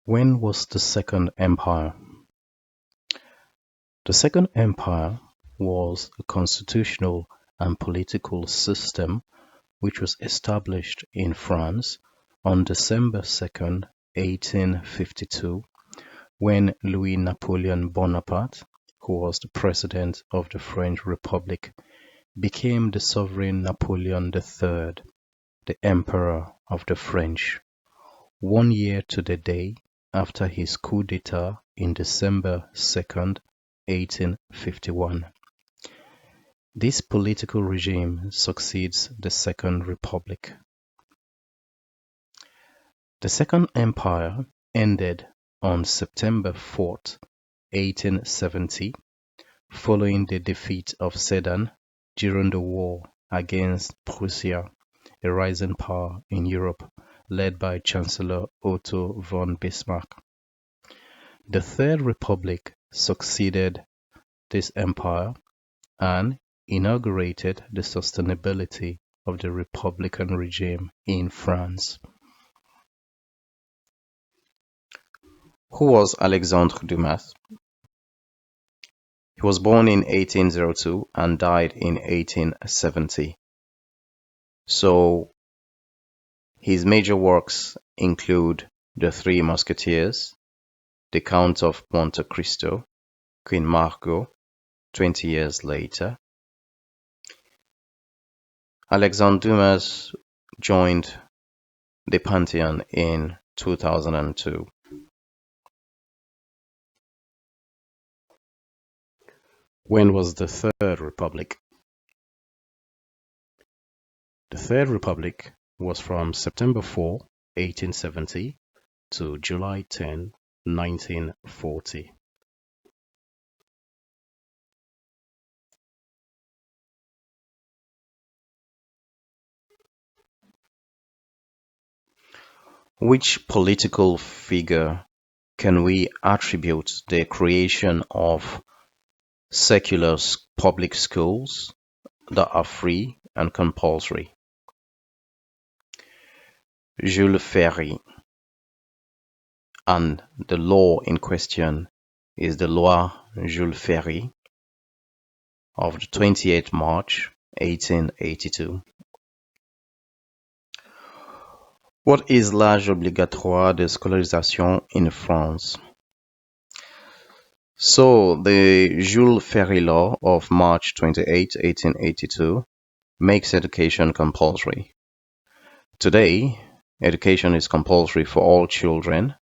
When was the Second Empire? The Second Empire was a constitutional and political system which was established in France on December 2nd, 1852, when Louis Napoleon Bonaparte, who was the president of the French Republic, became the sovereign Napoleon III, the Emperor of the French, 1 year to the day after his coup d'etat in December 2nd, 1851. This political regime succeeds the Second Republic. The Second Empire ended on September 4th, 1870, following the defeat of Sedan during the war against Prussia, a rising power in Europe led by Chancellor Otto von Bismarck. The Third Republic succeeded this empire and inaugurated the sustainability of the republican regime in France. Who was Alexandre Dumas? He was born in 1802 and died in 1870. So his major works include The Three Musketeers, The Count of Monte Cristo, Queen Margot, 20 years later. Alexandre Dumas joined the Pantheon in 2002. When was the Third Republic? The Third Republic was from September 4, 1870 to July 10, 1940. Which political figure can we attribute the creation of secular public schools that are free and compulsory? Jules Ferry. And the law in question is the Loi Jules Ferry of the 28th March 1882. What is l'âge obligatoire de scolarisation in France? So, the Jules Ferry law of March 28, 1882 makes education compulsory. Today, education is compulsory for all children,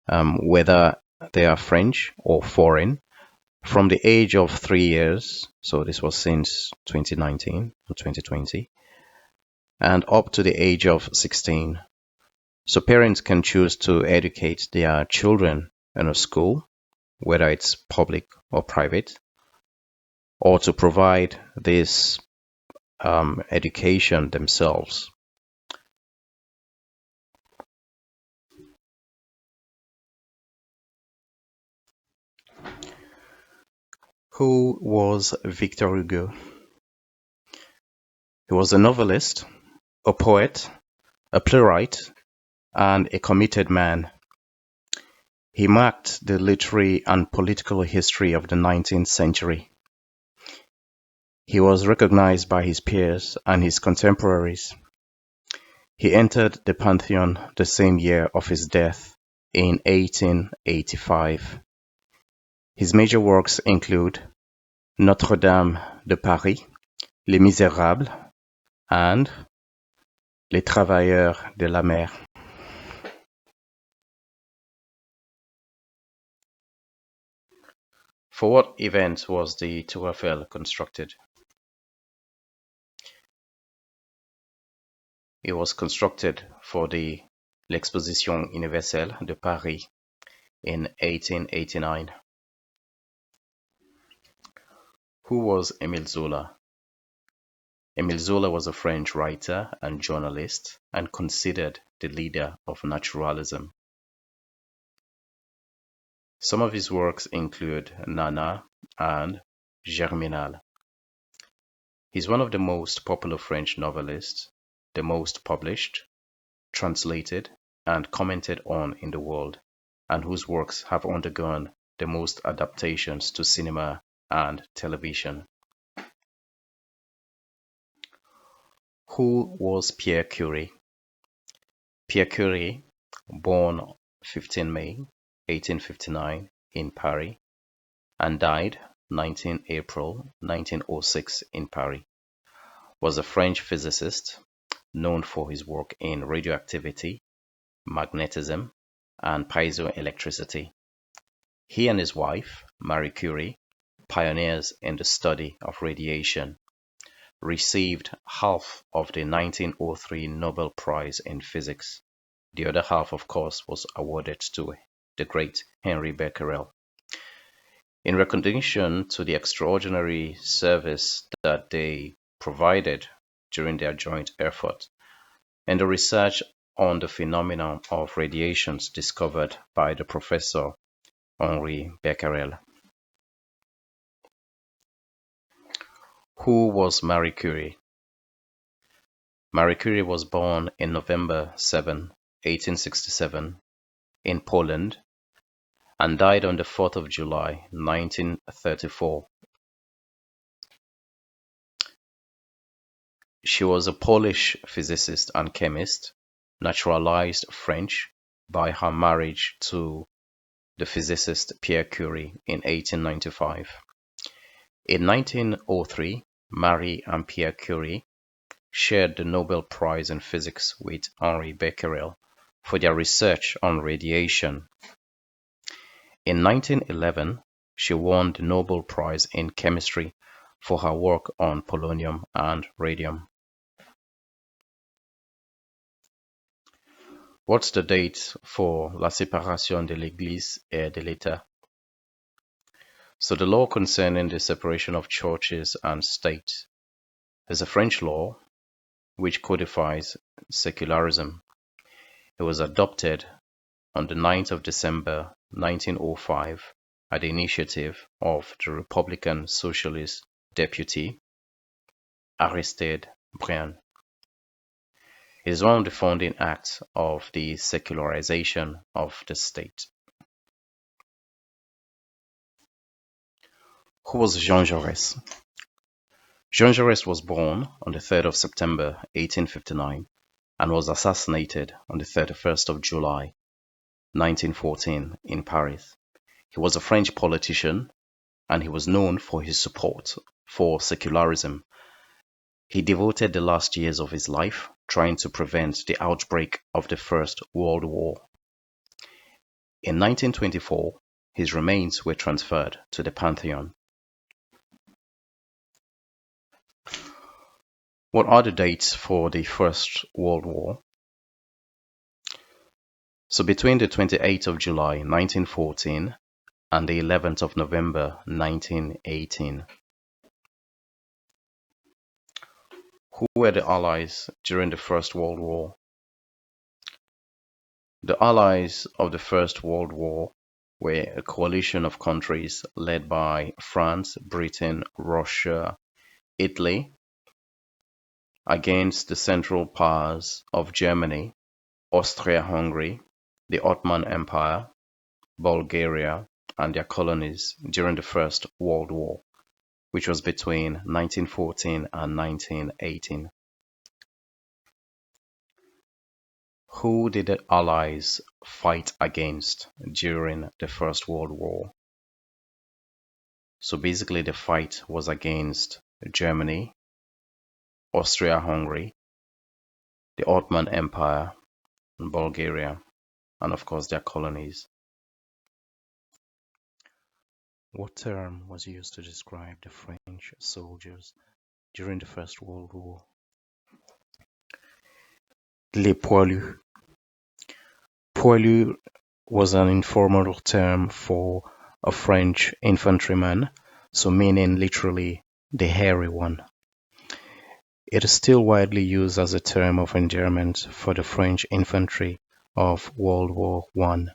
whether they are French or foreign, from the age of 3 years, so this was since 2019 or 2020, and up to the age of 16. So parents can choose to educate their children in a school, whether it's public or private, or to provide this education themselves. Who was Victor Hugo? He was a novelist, a poet, a playwright, and a committed man. He marked the literary and political history of the 19th century. He was recognized by his peers and his contemporaries. He entered the Pantheon the same year of his death in 1885. His major works include Notre-Dame de Paris, Les Misérables, and Les Travailleurs de la Mer. For what event was the Tour Eiffel constructed? It was constructed for the l'Exposition universelle de Paris in 1889. Who was Émile Zola? Émile Zola was a French writer and journalist and considered the leader of naturalism. Some of his works include Nana and Germinal. He's one of the most popular French novelists, the most published, translated, and commented on in the world. and whose works have undergone the most adaptations to cinema and television. Who was Pierre Curie? Pierre Curie, born 15 May 1859 in Paris and died 19 April 1906 in Paris, was a French physicist known for his work in radioactivity, magnetism, and piezoelectricity. He and his wife, Marie Curie, pioneers in the study of radiation, received half of the 1903 Nobel Prize in Physics. The other half, of course, was awarded to the great Henri Becquerel. In recognition to the extraordinary service that they provided during their joint effort and the research on the phenomenon of radiations discovered by the professor Henri Becquerel. Who was Marie Curie? Marie Curie was born in November 7, 1867, in Poland, and died on the 4th of July, 1934. She was a Polish physicist and chemist, naturalized French by her marriage to the physicist Pierre Curie in 1895. In 1903, Marie and Pierre Curie shared the Nobel Prize in Physics with Henri Becquerel for their research on radiation. In 1911, she won the Nobel Prize in Chemistry for her work on polonium and radium. What's the date for la séparation de l'Église et de l'État? So the law concerning the separation of churches and state is a French law which codifies secularism. It was adopted on the 9th of December 1905 at the initiative of the Republican Socialist deputy Aristide Briand. It is one of the founding acts of the secularization of the state. Who was Jean Geores? Jean Geores was born on the 3rd of September 1859 and was assassinated on the 31st of July 1914 in Paris. He was a French politician and he was known for his support for secularism. He devoted the last years of his life trying to prevent the outbreak of the First World War. In 1924, his remains were transferred to the Pantheon. What are the dates for the First World War? So between the 28th of July 1914 and the 11th of November 1918. Who were the Allies during the First World War? The Allies of the First World War were a coalition of countries led by France, Britain, Russia, Italy, against the Central Powers of Germany, Austria-Hungary, the Ottoman Empire, Bulgaria, and their colonies during the First World War, which was between 1914 and 1918. Who did the Allies fight against during the First World War? So basically the fight was against Germany, Austria-Hungary, the Ottoman Empire, and Bulgaria, and of course their colonies. What term was used to describe the French soldiers during the First World War? Les poilus. Poilu was an informal term for a French infantryman, so meaning literally the hairy one. It is still widely used as a term of endearment for the French infantry of World War I.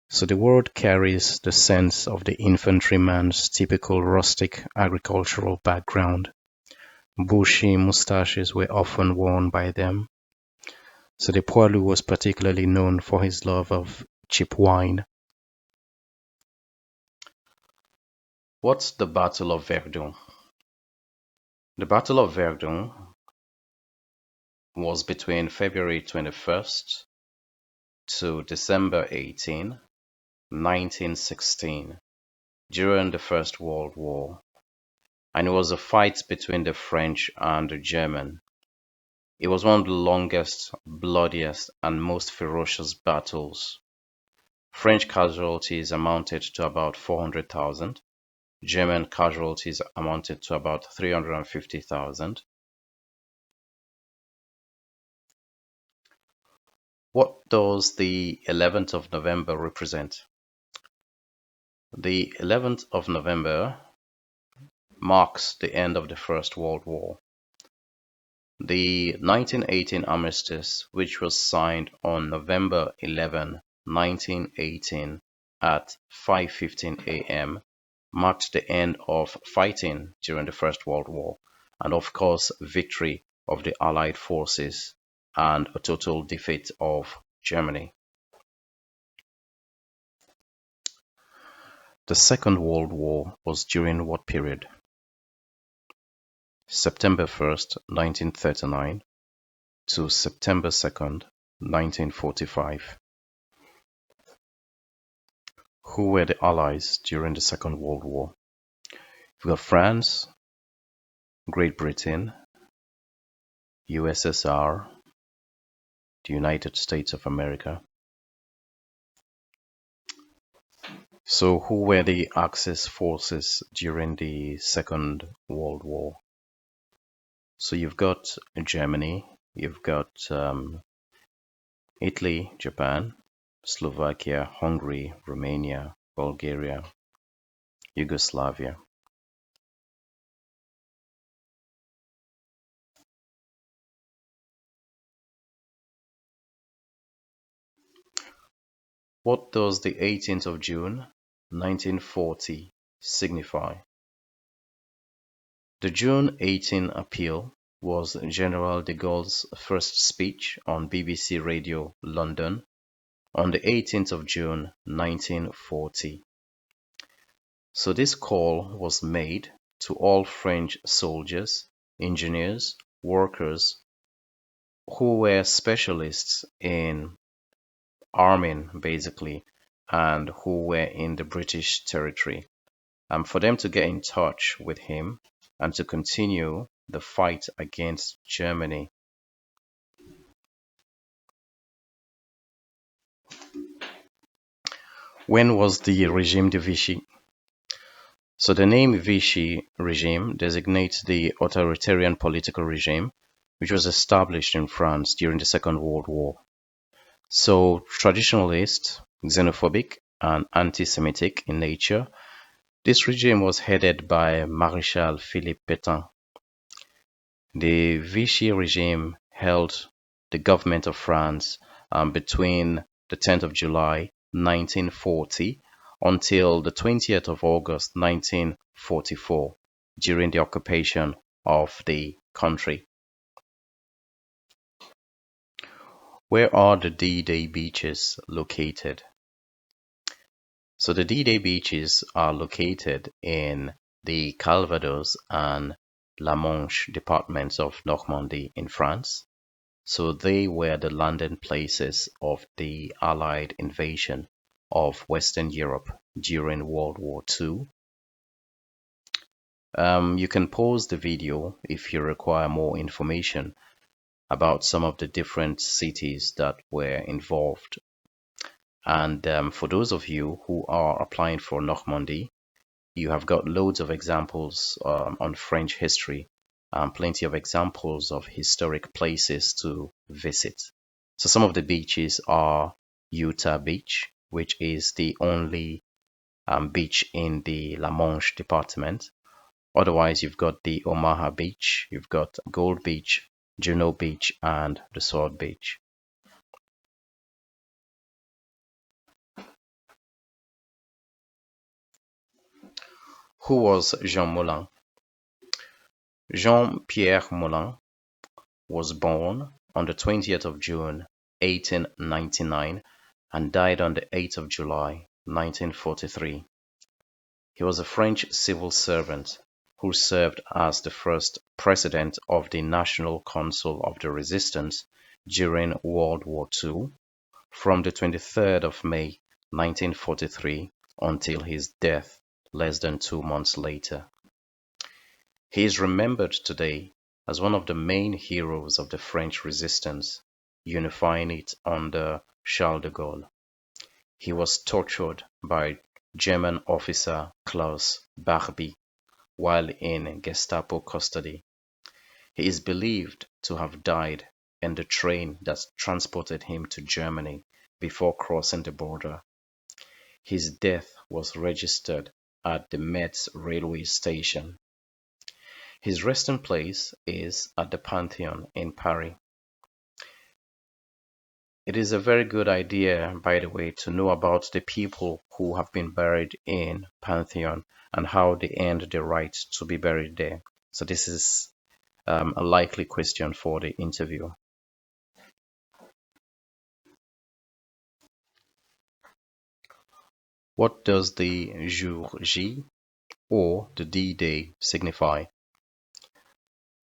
So the word carries the sense of the infantryman's typical rustic agricultural background. Bushy mustaches were often worn by them. So the poilu was particularly known for his love of cheap wine. What's the Battle of Verdun? The Battle of Verdun was between February 21st to December 18, 1916, during the First World War, and it was a fight between the French and the German. It was one of the longest, bloodiest, and most ferocious battles. French casualties amounted to about 400,000. German casualties amounted to about 350,000. What does the 11th of November represent? The 11th of November marks the end of the First World War. The 1918 armistice, which was signed on November 11, 1918 at 5:15 a.m., marked the end of fighting during the First World War and, of course, victory of the Allied forces and a total defeat of Germany. The Second World War was during what period? September 1st, 1939 to September 2nd, 1945. Who were the Allies during the Second World War? We've got France, Great Britain, USSR, the United States of America. So who were the Axis forces during the Second World War? So you've got Germany, you've got Italy, Japan, Slovakia, Hungary, Romania, Bulgaria, Yugoslavia. What does the 18th of June, 1940 signify? The June 18 appeal was General de Gaulle's first speech on BBC Radio London on the 18th of June 1940. So this call was made to all French soldiers, engineers, workers who were specialists in arming basically and who were in the British territory, for them to get in touch with him and to continue the fight against Germany. When was the régime de Vichy? So the name Vichy regime designates the authoritarian political regime which was established in France during the Second World War. So traditionalist, xenophobic, and anti-Semitic in nature, this regime was headed by Maréchal Philippe Pétain. The Vichy regime held the government of France between the 10th of July 1940 until the 20th of August 1944 during the occupation of the country. Where are the D-Day beaches located? So the D-Day beaches are located in the Calvados and La Manche departments of Normandy in France. So they were the landing places of the Allied invasion of Western Europe during World War II. You can pause the video if you require more information about some of the different cities that were involved. And for those of you who are applying for Normandy, you have got loads of examples on French history and plenty of examples of historic places to visit. So some of the beaches are Utah Beach, which is the only beach in the La Manche department. Otherwise, you've got the Omaha Beach, you've got Gold Beach, Juno Beach, and the Sword Beach. Who was Jean Moulin? Jean-Pierre Moulin was born on the 20th of June 1899 and died on the 8th of July, 1943. He was a French civil servant who served as the first president of the National Council of the Resistance during World War II from the 23rd of May 1943 until his death less than 2 months later. He is remembered today as one of the main heroes of the French resistance, unifying it under Charles de Gaulle. He was tortured by German officer Klaus Barbie while in Gestapo custody. He is believed to have died in the train that transported him to Germany before crossing the border. His death was registered at the Metz railway station. His resting place is at the Pantheon in Paris. It is a very good idea, by the way, to know about the people who have been buried in Pantheon and how they earned the right to be buried there. So this is a likely question for the interview. What does the jour J or the D-Day signify?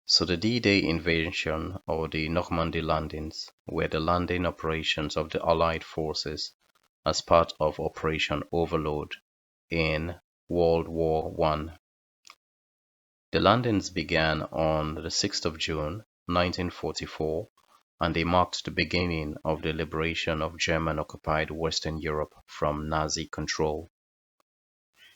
So the D-Day invasion or the Normandy landings were the landing operations of the Allied forces as part of Operation Overlord in World War I. The landings began on the 6th of June 1944 and they marked the beginning of the liberation of German-occupied Western Europe from Nazi control.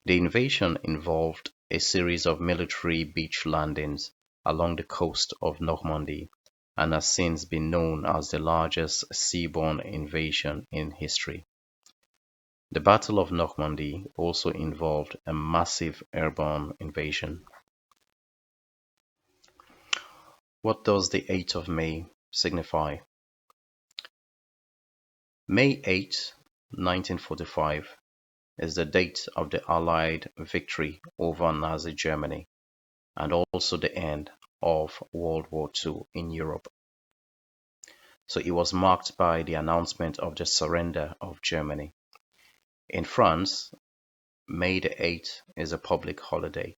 The invasion involved a series of military beach landings along the coast of Normandy and has since been known as the largest seaborne invasion in history. The Battle of Normandy also involved a massive airborne invasion. What does the 8th of May signify? May 8, 1945 is the date of the Allied victory over Nazi Germany and also the end of World War II in Europe. So it was marked by the announcement of the surrender of Germany. In France, May the 8th is a public holiday.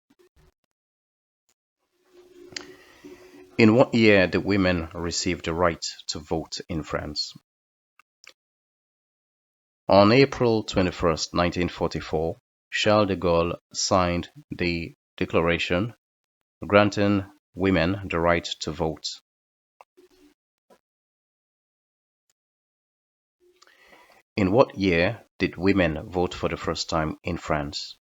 In what year did women receive the right to vote in France? On April 21st, 1944, Charles de Gaulle signed the Declaration granting women the right to vote. In what year did women vote for the first time in France?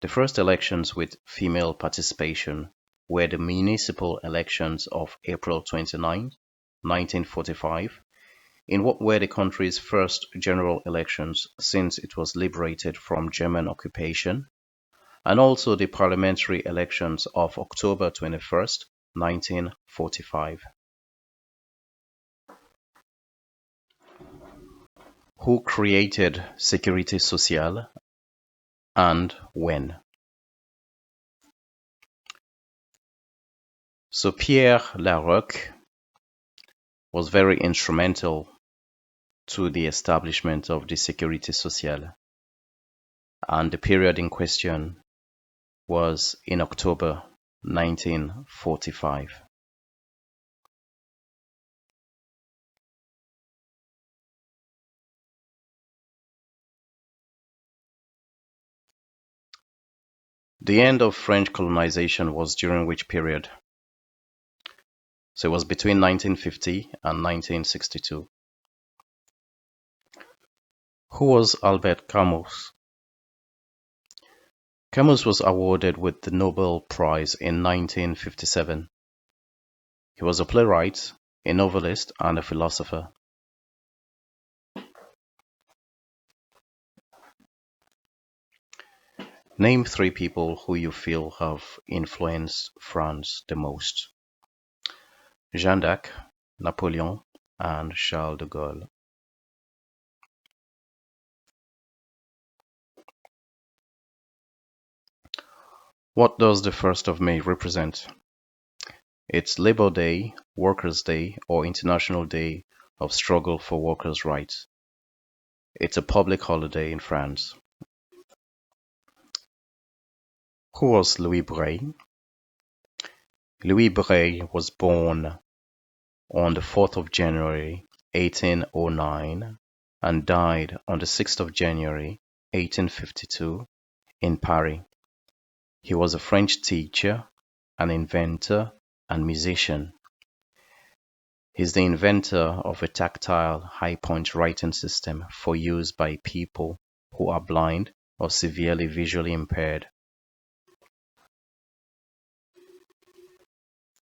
The first elections with female participation were the municipal elections of April 29, 1945, in what were the country's first general elections since it was liberated from German occupation, and also the parliamentary elections of October 21st, 1945. Who created Sécurité sociale and when? So Pierre Laroque was very instrumental to the establishment of the Sécurité sociale, and the period in question was in October 1945. The end of French colonization was during which period? So it was between 1950 and 1962. Who was Albert Camus? Camus was awarded with the Nobel Prize in 1957. He was a playwright, a novelist, and a philosopher. Name 3 people who you feel have influenced France the most. Jeanne d'Arc, Napoleon, and Charles de Gaulle. What does the 1st of May represent? It's Labor Day, Workers' Day, or International Day of struggle for workers' rights. It's a public holiday in France. Who was Louis Braille? Louis Braille was born on the 4th of January 1809 and died on the 6th of January 1852 in Paris. He was a French teacher, an inventor, and musician. He's the inventor of a tactile high-point writing system for use by people who are blind or severely visually impaired.